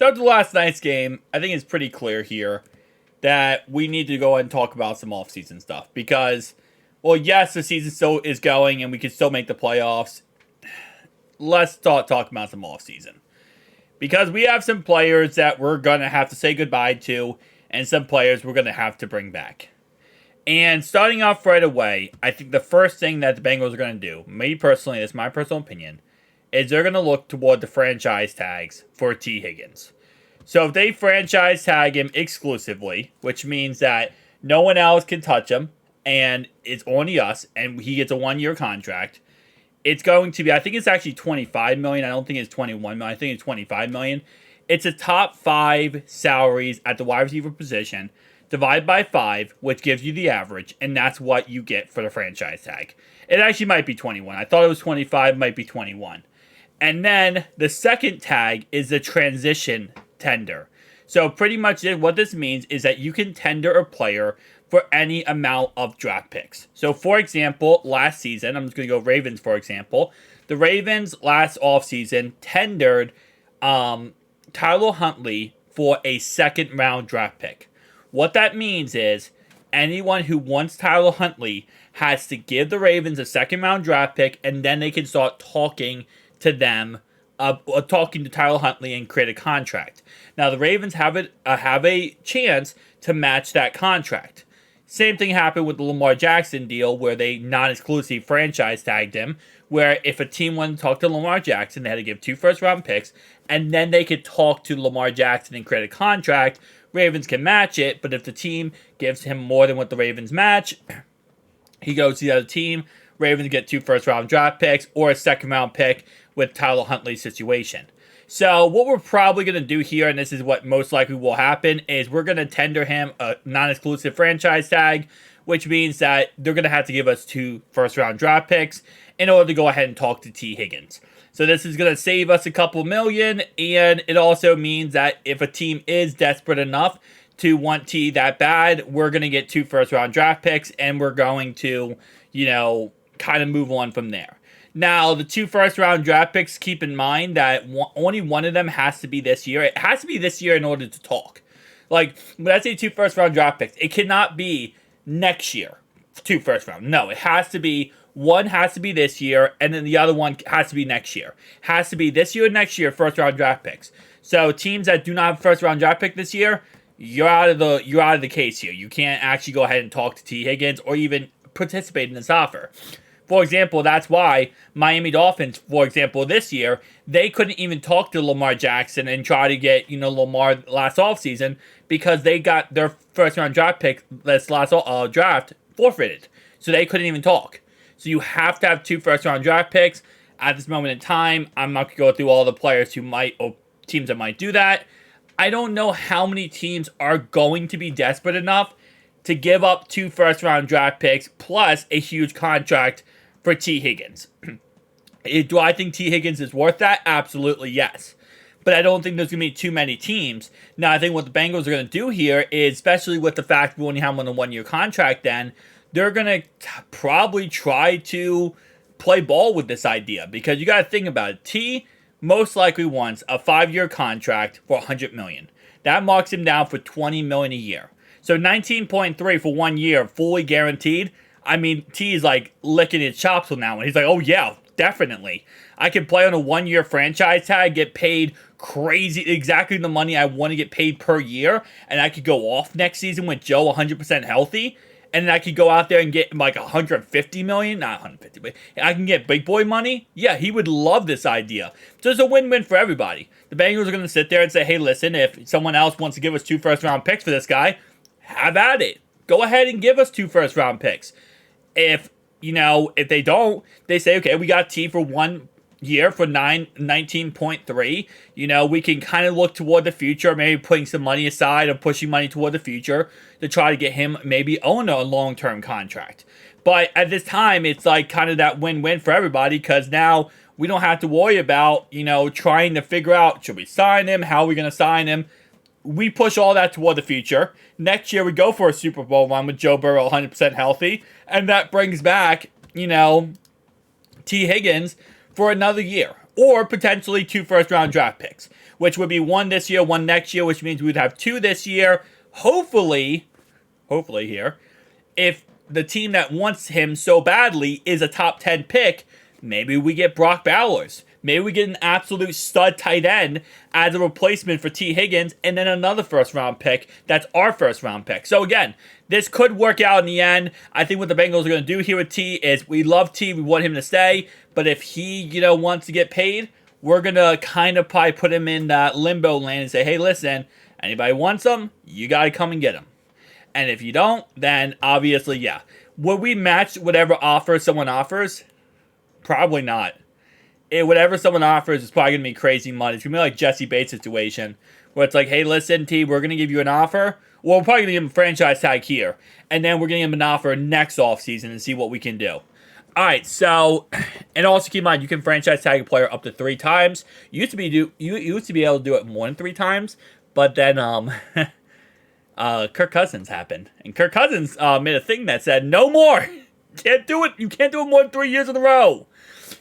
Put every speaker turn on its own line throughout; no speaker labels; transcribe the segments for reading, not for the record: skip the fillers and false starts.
So after last night's game, I think it's pretty clear here that we need to go ahead and talk about some offseason stuff because, well, yes, the season still is going and we can still make the playoffs. Let's talk about some offseason because we have some players that we're going to have to say goodbye to and some players we're going to have to bring back. And starting off right away, I think the first thing that the Bengals are going to do, me personally, this is my personal opinion, is they're going to look toward the franchise tags for T. Higgins. So if they franchise tag him exclusively, which means that no one else can touch him, and it's only us, and he gets a 1-year contract, it's going to be, I think it's actually $25 million. I don't think it's $21 million. I think it's $25 million. It's a top 5 salaries at the wide receiver position, divide by 5, which gives you the average, and that's what you get for the franchise tag. It actually might be 21. I thought it was 25, might be 21. And then the second tag is the transition tender. So pretty much what this means is that you can tender a player for any amount of draft picks. So for example, last season, I'm just going to go Ravens for example. The Ravens last offseason tendered Tyler Huntley for a second round draft pick. What that means is anyone who wants Tyler Huntley has to give the Ravens a second round draft pick, and then they can start talking to them, talking to Tyler Huntley and create a contract. Now the Ravens have a chance to match that contract. Same thing happened with the Lamar Jackson deal where they non-exclusive franchise tagged him, where if a team wanted to talk to Lamar Jackson, they had to give 2 first-round picks, and then they could talk to Lamar Jackson and create a contract. Ravens can match it, but if the team gives him more than what the Ravens match, he goes to the other team. Ravens get 2 first-round draft picks or a second-round pick with Tyler Huntley's situation. So what we're probably going to do here, and this is what most likely will happen, is we're going to tender him a non-exclusive franchise tag, which means that they're going to have to give us 2 first-round draft picks in order to go ahead and talk to T. Higgins. So this is going to save us a couple million, and it also means that if a team is desperate enough to want T that bad, we're going to get 2 first-round draft picks, and we're going to, kind of move on from there. Now, the 2 first-round draft picks, keep in mind that only one of them has to be this year. It has to be this year in order to talk. Like, when I say 2 first-round draft picks, it cannot be next year, 2 first-round. No, it has to be, one has to be this year, and then the other one has to be next year. Has to be this year and next year, first-round draft picks. So, teams that do not have a first-round draft pick this year, you're out of the case here. You can't actually go ahead and talk to T. Higgins or even participate in this offer. For example, that's why Miami Dolphins, for example, this year, they couldn't even talk to Lamar Jackson and try to get, Lamar last offseason because they got their first-round draft pick this last draft forfeited. So they couldn't even talk. So you have to have 2 first-round draft picks at this moment in time. I'm not going to go through all the players who might, or teams that might do that. I don't know how many teams are going to be desperate enough to give up 2 first-round draft picks plus a huge contract for T. Higgins. Do I think T. Higgins is worth that? Absolutely, yes. But I don't think there's going to be too many teams. Now, I think what the Bengals are going to do here is, especially with the fact we only have him on a 1-year contract then, they're going to probably try to play ball with this idea. Because you got to think about it. T most likely wants a 5-year contract for $100 million. That marks him down for $20 million a year. So 19.3 for 1 year, fully guaranteed. I mean, T is like licking his chops on that one. He's like, oh yeah, definitely. I can play on a 1-year franchise tag, get paid crazy, exactly the money I want to get paid per year, and I could go off next season with Joe 100% healthy, and then I could go out there and get like 150 million, not 150, but I can get big boy money. Yeah, he would love this idea. So it's a win-win for everybody. The Bengals are going to sit there and say, hey, listen, if someone else wants to give us 2 first-round picks for this guy, have at it. Go ahead and give us 2 first-round picks. If they don't, they say, okay, we got T for 1 year for 19.3. We can kind of look toward the future, maybe putting some money aside or pushing money toward the future to try to get him maybe on a long-term contract. But at this time, it's like kind of that win-win for everybody because now we don't have to worry about, trying to figure out, should we sign him? How are we going to sign him? We push all that toward the future. Next year, we go for a Super Bowl run with Joe Burrow 100% healthy. And that brings back, T. Higgins for another year. Or potentially 2 first-round draft picks. which would be one this year, one next year, which means we'd have two this year. Hopefully here, if the team that wants him so badly is a top 10 pick, maybe we get Brock Bowers. Maybe we get an absolute stud tight end as a replacement for T. Higgins, and then another first-round pick. That's our first-round pick. So again, this could work out in the end. I think what the Bengals are going to do here with T is we love T. We want him to stay. But if he, wants to get paid, we're going to kind of probably put him in that limbo land and say, hey, listen, anybody wants him, you got to come and get him. And if you don't, then obviously, yeah. Will we match whatever offer someone offers? Probably not. Whatever someone offers is probably going to be crazy money. It's going to be like Jesse Bates' situation, where it's like, hey, listen, T, we're going to give you an offer. Well, we're probably going to give him a franchise tag here. And then we're going to give him an offer next offseason and see what we can do. All right, so, and also keep in mind, you can franchise tag a player up to 3 times. You used to be able to do it more than 3 times, but then Kirk Cousins happened. And Kirk Cousins made a thing that said, no more. Can't do it. You can't do it more than 3 years in a row.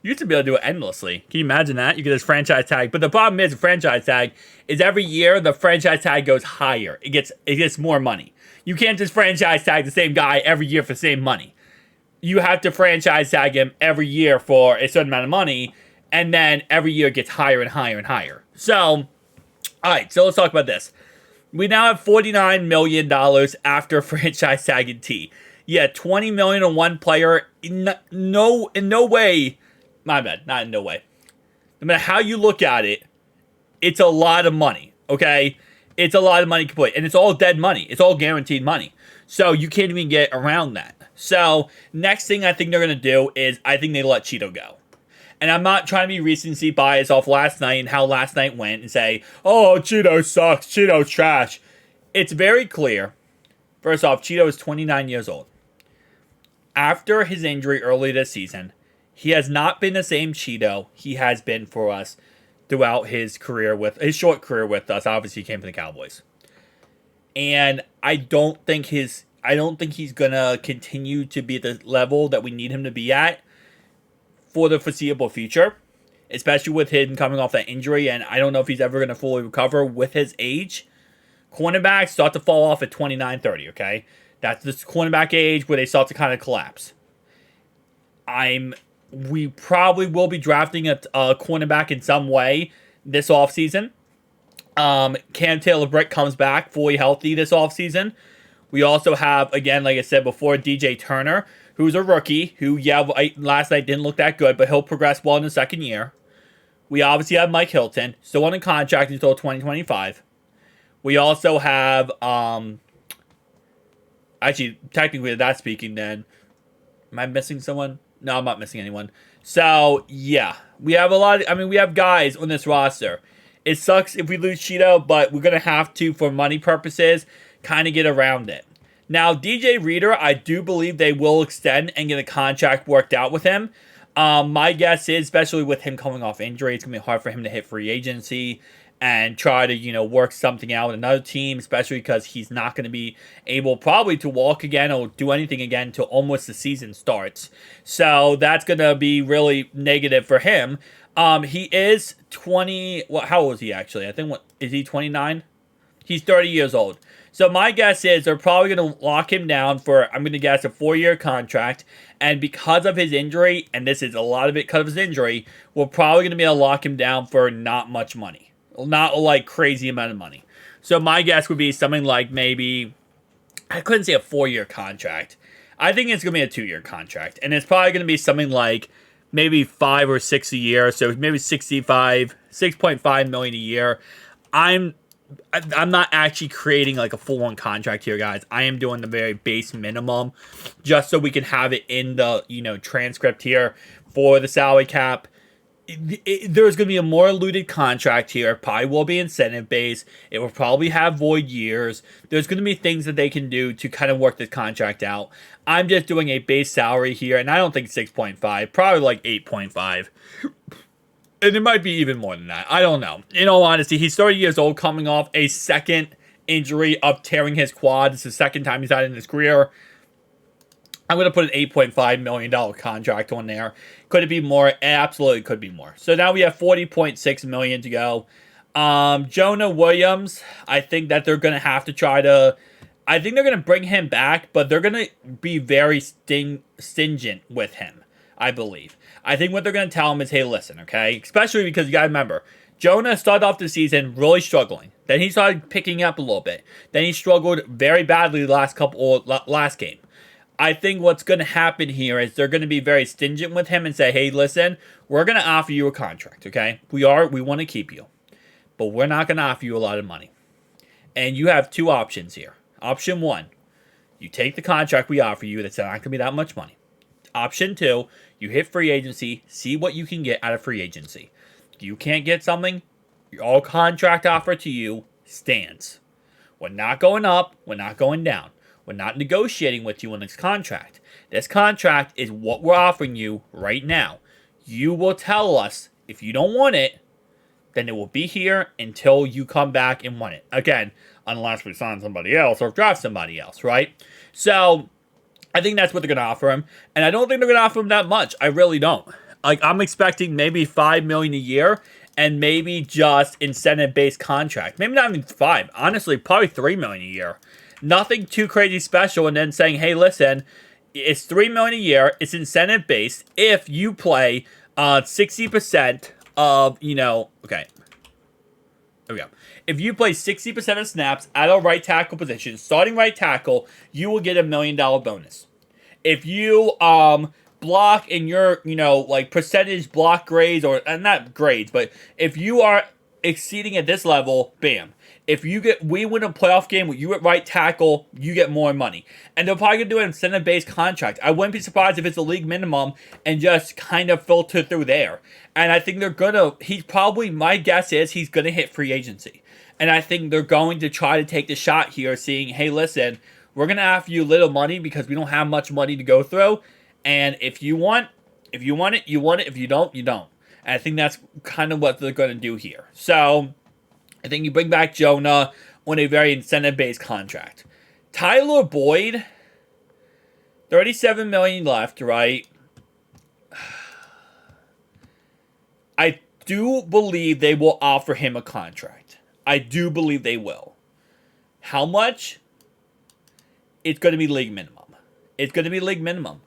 You used to be able to do it endlessly. Can you imagine that? You get this franchise tag. But the problem is, the franchise tag is every year the franchise tag goes higher. It gets more money. You can't just franchise tag the same guy every year for the same money. You have to franchise tag him every year for a certain amount of money, and then every year it gets higher and higher and higher. So, all right, so let's talk about this. We now have $49 million after franchise tagging T. Yeah, $20 million on one player. In no way. My bad, not in no way. No matter how you look at it, it's a lot of money, okay? It's a lot of money complete. And it's all dead money. It's all guaranteed money. So you can't even get around that. So next thing I think they're going to do is I think they let Cheeto go. And I'm not trying to be recency bias off last night and how last night went and say, oh, Cheeto sucks, Cheeto's trash. It's very clear. First off, Cheeto is 29 years old. After his injury early this season, he has not been the same Cheeto he has been for us throughout his short career with us. Obviously, he came from the Cowboys. And I don't think he's gonna continue to be at the level that we need him to be at for the foreseeable future, especially with him coming off that injury. And I don't know if he's ever gonna fully recover with his age. Cornerbacks start to fall off at 29, 30. Okay, that's the cornerback age where they start to kind of collapse. We probably will be drafting a cornerback in some way this offseason. Cam Taylor-Britt comes back fully healthy this offseason. We also have, again, like I said before, DJ Turner, who's a rookie, who, last night didn't look that good, but he'll progress well in the second year. We obviously have Mike Hilton, still on a contract until 2025. We also have, actually, technically, that's speaking then. Am I missing someone? No, I'm not missing anyone. So, yeah. We have we have guys on this roster. It sucks if we lose Cheeto, but we're going to have to, for money purposes, kind of get around it. Now, DJ Reader, I do believe they will extend and get a contract worked out with him. My guess is, especially with him coming off injury, it's going to be hard for him to hit free agency and try to, work something out with another team, especially because he's not going to be able probably to walk again or do anything again until almost the season starts. So that's going to be really negative for him. He is 20, how old is he actually? I think, is he 29? He's 30 years old. So my guess is they're probably going to lock him down for, I'm going to guess, a 4-year contract. And because of his injury, and this is a lot of it because of his injury, we're probably going to be able to lock him down for not much money. Not like crazy amount of money. So my guess would be something like maybe, I couldn't say a 4-year contract. I think it's going to be a 2-year contract. And it's probably going to be something like maybe 5 or 6 a year. So maybe 6.5 million a year. I'm not actually creating like a full-on contract here, guys. I am doing the very base minimum just so we can have it in the, transcript here for the salary cap. There's going to be a more diluted contract here. Probably will be incentive-based. It will probably have void years. There's going to be things that they can do to kind of work this contract out. I'm just doing a base salary here, and I don't think 6.5. Probably like 8.5. And it might be even more than that. I don't know. In all honesty, he's 30 years old, coming off a second injury of tearing his quad. It's the second time he's had it in his career. I'm going to put an $8.5 million contract on there. Could it be more? It absolutely could be more. So now we have $40.6 million to go. Jonah Williams, I think that they're going to have to try to. I think they're going to bring him back, but they're going to be very stingent with him, I believe. I think what they're going to tell him is, hey, listen, okay? Especially because you got to remember, Jonah started off the season really struggling. Then he started picking up a little bit. Then he struggled very badly last game. I think what's going to happen here is they're going to be very stingent with him and say, hey, listen, we're going to offer you a contract, okay? We want to keep you, but we're not going to offer you a lot of money. And you have two options here. Option one, you take the contract we offer you that's not going to be that much money. Option two, you hit free agency, see what you can get out of free agency. If you can't get something, all contract offer to you stands. We're not going up, we're not going down. We're not negotiating with you on this contract. This contract is what we're offering you right now. You will tell us if you don't want it, then it will be here until you come back and want it. Again, unless we sign somebody else or draft somebody else, right? So, I think that's what they're going to offer him. And I don't think they're going to offer him that much. I really don't. Like, I'm expecting maybe $5 million a year and maybe just incentive-based contract. Maybe not even 5. Honestly, probably $3 million a year. Nothing too crazy special, and then saying, hey, listen, it's $3 million a year. It's incentive-based if you play 60% of, okay. There we go. If you play 60% of snaps at a right tackle position, starting right tackle, you will get $1 million bonus. If you block in your, percentage block grades, or not grades, but if you are exceeding at this level, bam. If we win a playoff game with you at right tackle, you get more money. And they're probably going to do an incentive-based contract. I wouldn't be surprised if it's a league minimum and just kind of filter through there. And I think my guess is he's going to hit free agency. And I think they're going to try to take the shot here, seeing, hey, listen, we're going to offer you little money because we don't have much money to go through. And if you want it, you want it. If you don't, you don't. And I think that's kind of what they're going to do here. So I think you bring back Jonah on a very incentive-based contract. Tyler Boyd, $37 million left, right? I do believe they will offer him a contract. I do believe they will. How much? It's going to be league minimum. It's going to be league minimum.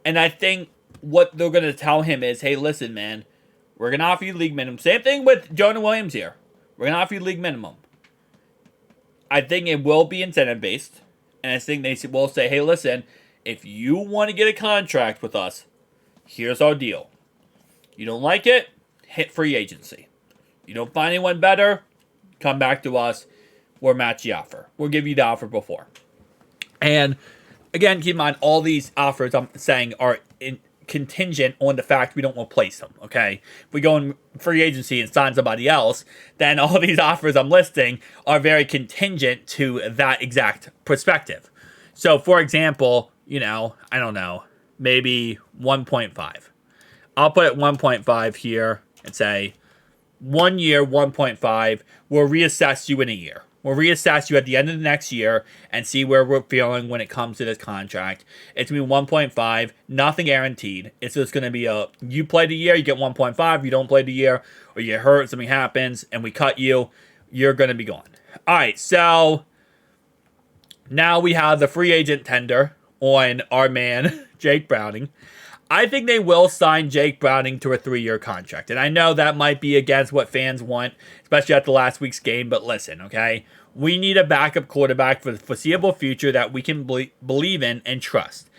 And I think what they're going to tell him is, hey, listen, man, we're going to offer you league minimum. Same thing with Jonah Williams here. We're going to offer you league minimum. I think it will be incentive-based. And I think they will say, hey, listen, if you want to get a contract with us, here's our deal. You don't like it? Hit free agency. You don't find anyone better? Come back to us. We'll match the offer. We'll give you the offer before. And again, keep in mind, all these offers I'm saying are contingent on the fact we don't replace them, okay? If we go in free agency and sign somebody else, then all these offers I'm listing are very contingent to that exact perspective. So, for example, I don't know, maybe 1.5. I'll put it 1.5 here and say 1 year, 1.5. We'll reassess you in a year. We'll reassess you at the end of the next year and see where we're feeling when it comes to this contract. It's going to be 1.5, nothing guaranteed. It's just going to be you play the year, you get 1.5. You don't play the year, or you get hurt, something happens, and we cut you, you're going to be gone. All right, so now we have the free agent tender on our man, Jake Browning. I think they will sign Jake Browning to a 3-year contract. And I know that might be against what fans want, especially after last week's game. But listen, okay? We need a backup quarterback for the foreseeable future that we can believe in and trust.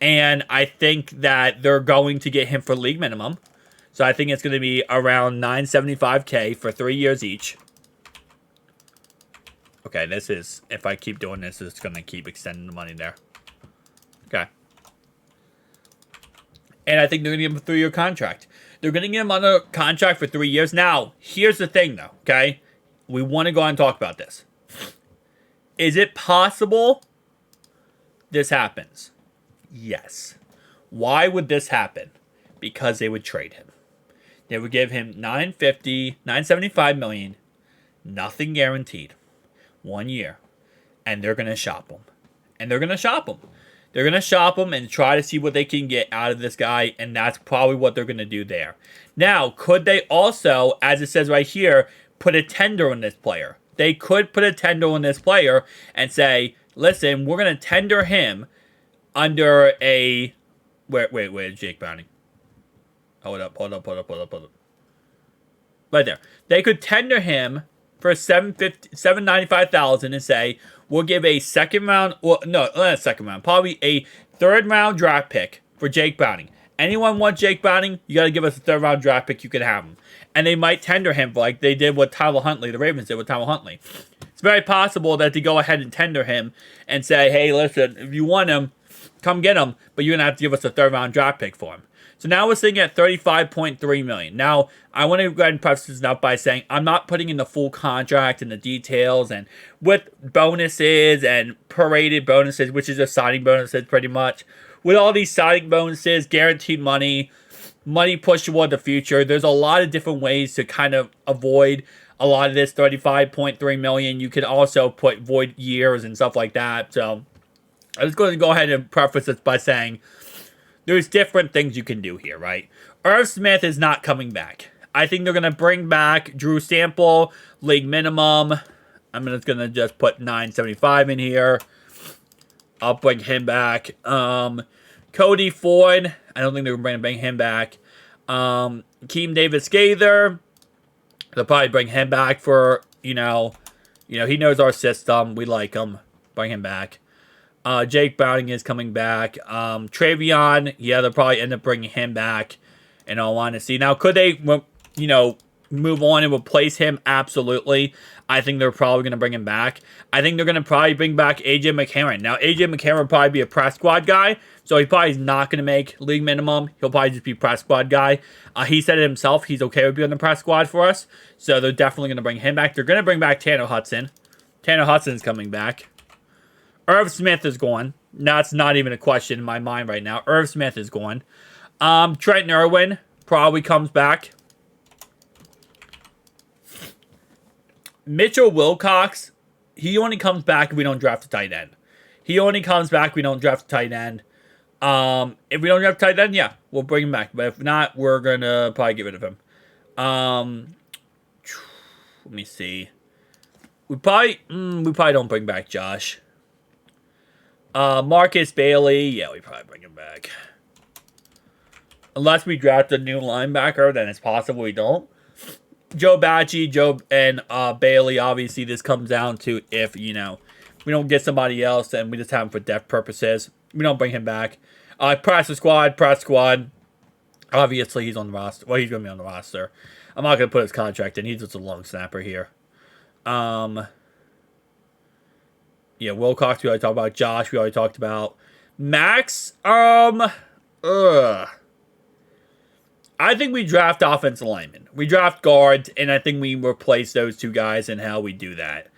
And I think that they're going to get him for league minimum. So I think it's going to be around $975K for 3 years each. Okay, this is, if I keep doing this, it's going to keep extending the money there. Okay. And I think they're going to give him a 3-year contract. They're going to get him on a contract for 3 years. Now, here's the thing, though, okay? We want to go on and talk about this. Is it possible this happens? Yes. Why would this happen? Because they would trade him. They would give him $975 million, nothing guaranteed, 1 year, and they're going to shop him. They're going to shop him and try to see what they can get out of this guy, and that's probably what they're going to do there. Now, could they also, as it says right here, put a tender on this player. They could put a tender on this player and say, listen, we're going to tender him under a... Wait, Jake Browning. Hold up. Right there. They could tender him for $795,000 and say, we'll give a second round, well, no, not a second round, probably a third round draft pick for Jake Browning. Anyone want Jake Browning? You got to give us a third round draft pick. You can have him. And they might tender him like they did with Tyler Huntley. The Ravens did with Tyler Huntley. It's very possible that they go ahead and tender him and say, hey, listen, if you want him, come get him, but you're going to have to give us a third round draft pick for him. So now we're sitting at $35.3 million. Now, I want to go ahead and preface this up by saying I'm not putting in the full contract and the details and with bonuses and prorated bonuses, which is just signing bonuses pretty much. With all these signing bonuses, guaranteed money pushed toward the future, there's a lot of different ways to kind of avoid a lot of this $35.3 million. You could also put void years and stuff like that. So I'm just going to go ahead and preface this by saying there's different things you can do here, right? Irv Smith is not coming back. I think they're going to bring back Drew Sample, league minimum. I'm just going to just put $975 in here. I'll bring him back. Cody Ford, I don't think they're going to bring him back. Keem Davis-Gaither, they'll probably bring him back for, he knows our system. We like him. Bring him back. Jake Browning is coming back. Travion, they'll probably end up bringing him back, in all honesty. Now, could they, move on and replace him? Absolutely. I think they're probably going to bring him back. I think they're going to probably bring back A.J. McCarron. Now, A.J. McCarron will probably be a press squad guy, so he probably is not going to make league minimum. He'll probably just be press squad guy. He said it himself. He's okay with being on the press squad for us, so they're definitely going to bring him back. They're going to bring back Tanner Hudson. Tanner Hudson's coming back. Irv Smith is gone. That's not even a question in my mind right now. Irv Smith is gone. Trent Irwin probably comes back. Mitchell Wilcox, he only comes back if we don't draft a tight end. He only comes back if we don't draft a tight end. If we don't draft a tight end, we'll bring him back. But if not, we're going to probably get rid of him. Let me see. We probably don't bring back Josh. Marcus Bailey, we probably bring him back. Unless we draft a new linebacker, then it's possible we don't. Joe Bachie, and Bailey, obviously this comes down to if, we don't get somebody else and we just have him for depth purposes. We don't bring him back. Press squad. Obviously he's on the roster. Well, he's going to be on the roster. I'm not going to put his contract in. He's just a long snapper here. Wilcox, we already talked about. Josh, we already talked about. Max, I think we draft offensive linemen. We draft guards, and I think we replace those two guys and how we do that.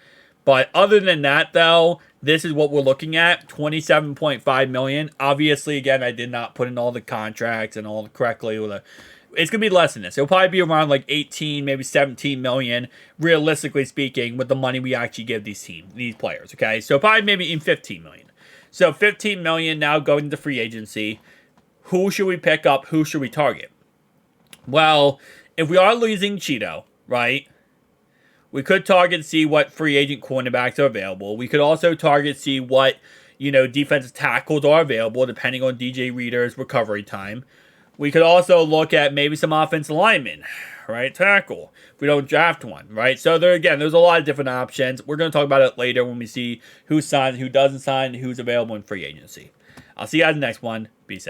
But other than that, though, this is what we're looking at, $27.5 million. Obviously, again, I did not put in all the contracts and all correctly. It's going to be less than this. It'll probably be around like 18, maybe 17 million, realistically speaking, with the money we actually give these players, okay? So probably maybe in 15 million. So 15 million now going to free agency. Who should we pick up? Who should we target? Well, if we are losing Cheeto, right, we could target see what free agent cornerbacks are available. We could also target see what, defensive tackles are available depending on DJ Reader's recovery time. We could also look at maybe some offensive linemen, right, tackle, if we don't draft one, right? So there's a lot of different options. We're going to talk about it later when we see who signs, who doesn't sign, who's available in free agency. I'll see you guys in the next one. Peace out.